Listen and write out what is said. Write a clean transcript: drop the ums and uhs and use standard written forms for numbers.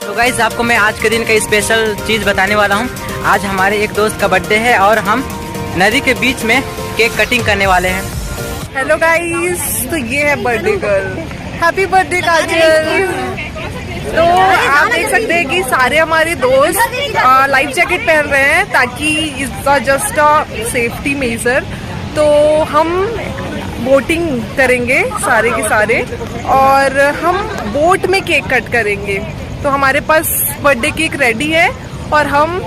तो गाइस आपको मैं आज के दिन का स्पेशल चीज़ बताने वाला हूँ। आज हमारे एक दोस्त का बर्थडे है और हम नदी के बीच में केक कटिंग करने वाले हैं। हेलो गाइस, तो ये है बर्थडे गर्ल। हैप्पी बर्थडे काजल। तो आप देख सकते हैं कि सारे हमारे दोस्त लाइफ जैकेट पहन रहे हैं ताकि it's just a safety major. तो हम बोटिंग करेंगे सारे के सारे और हम बोट में केक कट करेंगे। तो हमारे पास बर्थडे केक रेडी है और हम